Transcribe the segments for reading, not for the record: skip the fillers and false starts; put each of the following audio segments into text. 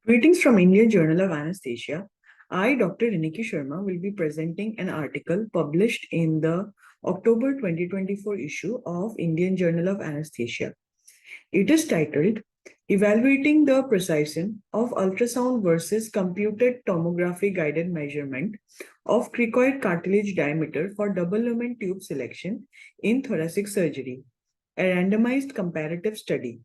Greetings from Indian Journal of Anaesthesia. I, Dr. Riniki Sharma, will be presenting an article published in the October 2024 issue of Indian Journal of Anaesthesia. It is titled Evaluating the Precision of Ultrasound versus Computed Tomography-Guided Measurement of Cricoid Cartilage Diameter for Double-lumen Tube Selection in Thoracic Surgery, a randomized comparative study.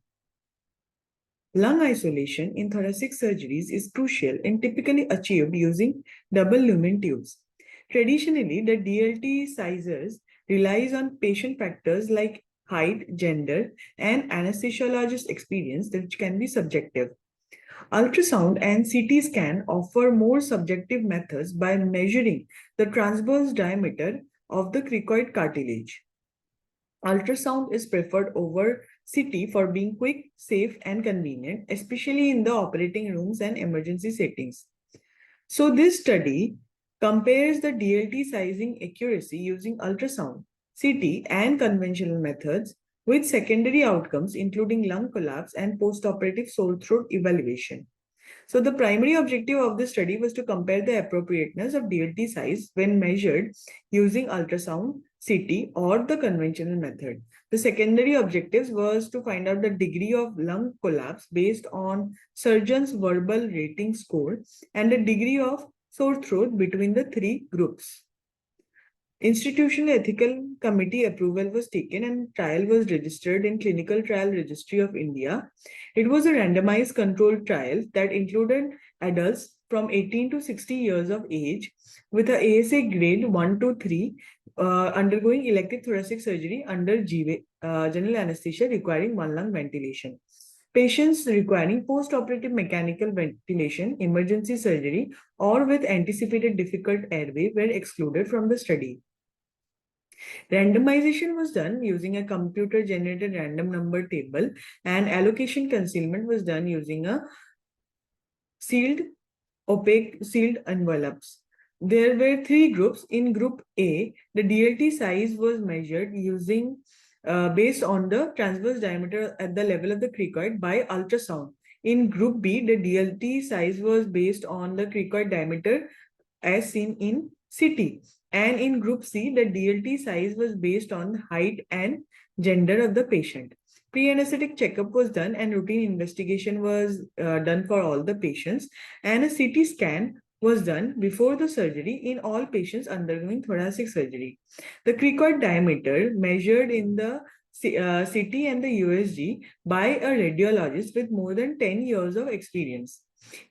Lung isolation in thoracic surgeries is crucial and typically achieved using double-lumen tubes. Traditionally, the DLT sizes relies on patient factors like height, gender, and anesthesiologist experience, which can be subjective. Ultrasound and CT scan offer more subjective methods by measuring the transverse diameter of the cricoid cartilage. Ultrasound is preferred over CT for being quick, safe, and convenient, especially in the operating rooms and emergency settings. So this study compares the DLT sizing accuracy using ultrasound, CT, and conventional methods with secondary outcomes including lung collapse and postoperative sore throat evaluation. So the primary objective of the study was to compare the appropriateness of DLT size when measured using ultrasound, CT, or the conventional method. The secondary objectives was to find out the degree of lung collapse based on surgeon's verbal rating score and the degree of sore throat between the three groups. Institutional Ethical Committee approval was taken and trial was registered in Clinical Trial Registry of India. It was a randomized controlled trial that included adults from 18 to 60 years of age with a ASA grade 1 to 3 undergoing elective thoracic surgery under general anesthesia requiring one lung ventilation. Patients requiring post-operative mechanical ventilation, emergency surgery, or with anticipated difficult airway were excluded from the study. Randomization was done using a computer-generated random number table, and allocation concealment was done using a opaque sealed envelopes. There were three groups. In group A, the DLT size was measured using based on the transverse diameter at the level of the cricoid by ultrasound. In group B, the DLT size was based on the cricoid diameter as seen in CT. And in group C, the DLT size was based on height and gender of the patient. Pre-anesthetic checkup was done and routine investigation was done for all the patients, and a CT scan was done before the surgery in all patients undergoing thoracic surgery. The cricoid diameter measured in the CT and the USG by a radiologist with more than 10 years of experience.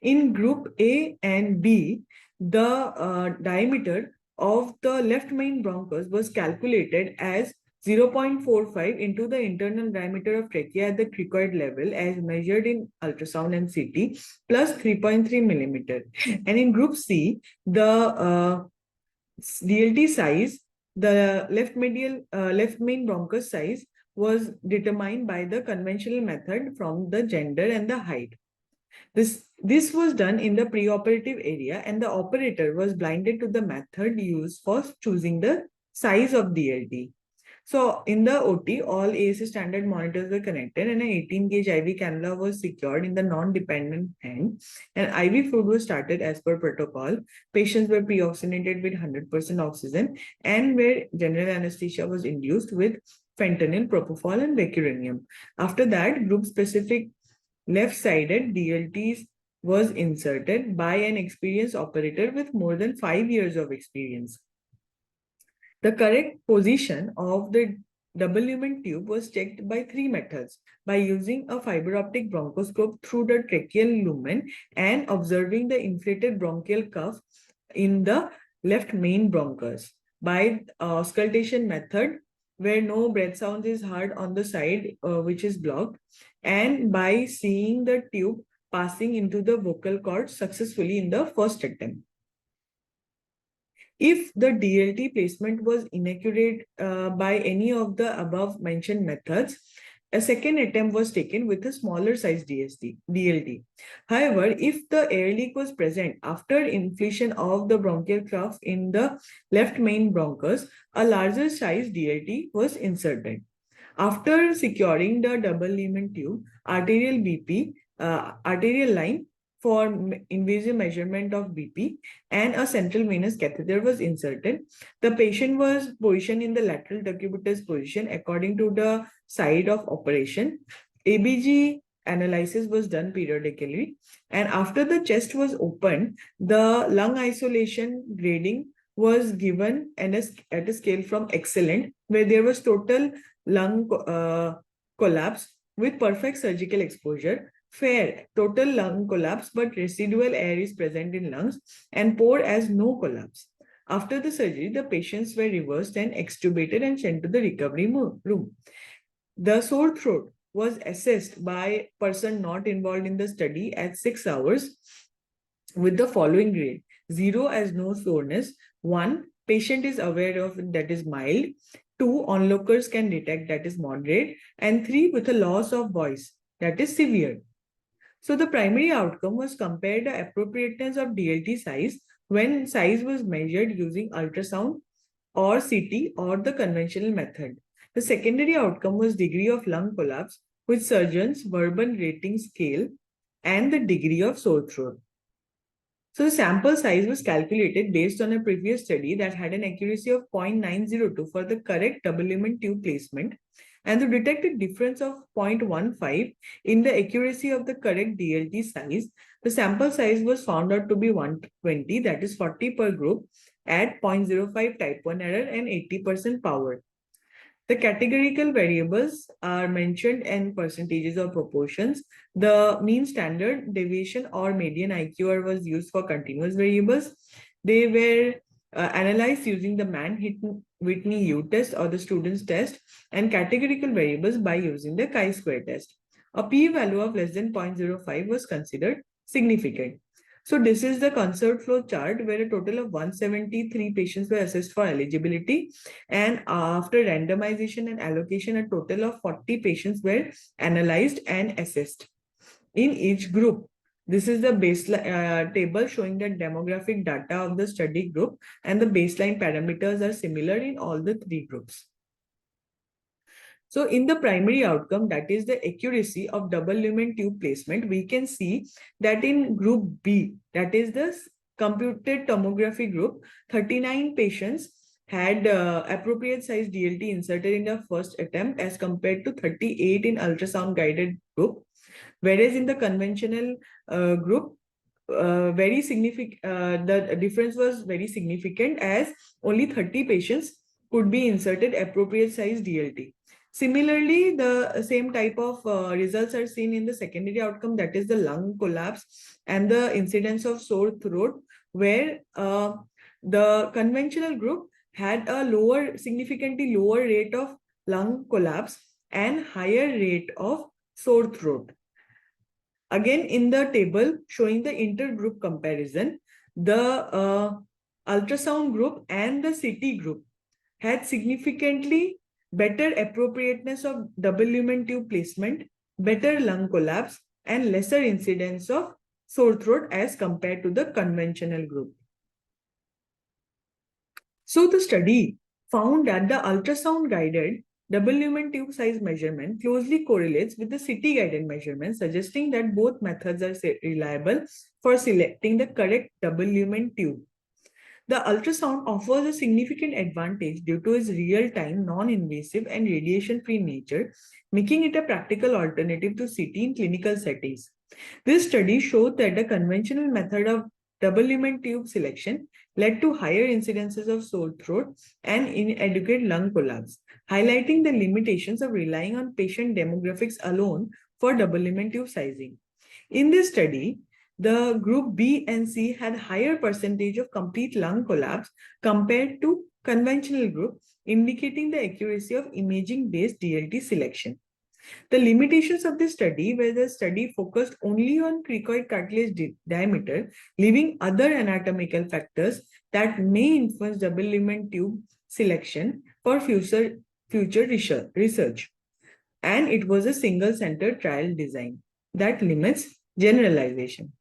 In group A and B, the diameter of the left main bronchus was calculated as 0.45 into the internal diameter of trachea at the cricoid level as measured in ultrasound and CT plus 3.3 millimeter. And in group C, the DLT size, the left main bronchus size was determined by the conventional method from the gender and the height. This was done in the preoperative area, and the operator was blinded to the method used for choosing the size of DLT. So in the OT, all ASA standard monitors were connected and an 18-gauge IV cannula was secured in the non-dependent hand, and IV fluid was started as per protocol. Patients were pre-oxygenated with 100% oxygen and where general anesthesia was induced with fentanyl, propofol, and vecuronium. After that, group-specific left-sided DLTs was inserted by an experienced operator with more than 5 years of experience. The correct position of the double-lumen tube was checked by three methods: by using a fiber optic bronchoscope through the tracheal lumen and observing the inflated bronchial cuff in the left main bronchus, by auscultation method where no breath sound is heard on the side which is blocked, and by seeing the tube passing into the vocal cords successfully in the first attempt. If the DLT placement was inaccurate by any of the above mentioned methods, a second attempt was taken with a smaller size DLT. However, if the air leak was present after inflation of the bronchial cuff in the left main bronchus, a larger size DLT was inserted. After securing the double-lumen tube, arterial line for invasive measurement of BP, and a central venous catheter was inserted. The patient was positioned in the lateral decubitus position according to the site of operation. ABG analysis was done periodically, and after the chest was opened, the lung isolation grading was given at a scale from excellent, where there was total lung collapse with perfect surgical exposure, fair total lung collapse but residual air is present in lungs, and poor as no collapse. After the surgery, the patients were reversed and extubated and sent to the recovery room. The sore throat was assessed by person not involved in the study at 6 hours with the following grade: 0 as no soreness, 1 patient is aware of that is mild, 2 onlookers can detect that is moderate, and 3 with a loss of voice that is severe. So the primary outcome was compared the appropriateness of DLT size when size was measured using ultrasound or CT or the conventional method. The secondary outcome was degree of lung collapse with surgeon's Verbal rating scale and the degree of sore throat. So the sample size was calculated based on a previous study that had an accuracy of 0.902 for the correct double-lumen tube placement, and the detected difference of 0.15 in the accuracy of the correct DLT size. The sample size was found out to be 120, that is 40 per group, at 0.05 type 1 error and 80% power. The categorical variables are mentioned in percentages or proportions. The mean standard deviation or median IQR was used for continuous variables. They were analyzed using the Mann-Whitney U test or the student's test, and categorical variables by using the chi-square test. A p-value of less than 0.05 was considered significant. So this is the conserved flow chart where a total of 173 patients were assessed for eligibility, and after randomization and allocation, a total of 40 patients were analyzed and assessed in each group. This is the baseline table showing the demographic data of the study group, and the baseline parameters are similar in all the 3 groups. So in the primary outcome, that is the accuracy of double-lumen tube placement, we can see that in group B, that is the computed tomography group, 39 patients had appropriate size DLT inserted in the first attempt as compared to 38 in ultrasound-guided group. Whereas in the conventional group, very significant, the difference was very significant as only 30 patients could be inserted appropriate size DLT. Similarly, the same type of results are seen in the secondary outcome, that is the lung collapse and the incidence of sore throat, where the conventional group had a significantly lower rate of lung collapse and higher rate of sore throat. Again, in the table showing the intergroup comparison, the ultrasound group and the CT group had significantly better appropriateness of double-lumen tube placement, better lung collapse, and lesser incidence of sore throat as compared to the conventional group. So the study found that the ultrasound-guided double-lumen tube size measurement closely correlates with the CT-guided measurement, suggesting that both methods are reliable for selecting the correct double-lumen tube. The ultrasound offers a significant advantage due to its real-time, non-invasive, and radiation-free nature, making it a practical alternative to CT in clinical settings. This study showed that the conventional method of double-lumen tube selection led to higher incidences of sore throat and inadequate lung collapse, highlighting the limitations of relying on patient demographics alone for double-lumen tube sizing. In this study, the group B and C had higher percentage of complete lung collapse compared to conventional group, indicating the accuracy of imaging-based DLT selection. The limitations of this study were the study focused only on cricoid cartilage diameter, leaving other anatomical factors that may influence double-lumen tube selection for future research. And it was a single-center trial design that limits generalization.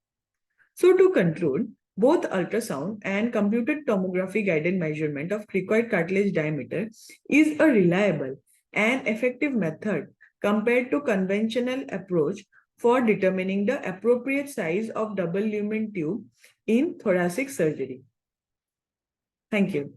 So to conclude, both ultrasound and computed tomography guided measurement of cricoid cartilage diameter is a reliable and effective method compared to conventional approach for determining the appropriate size of double lumen tube in thoracic surgery. Thank you.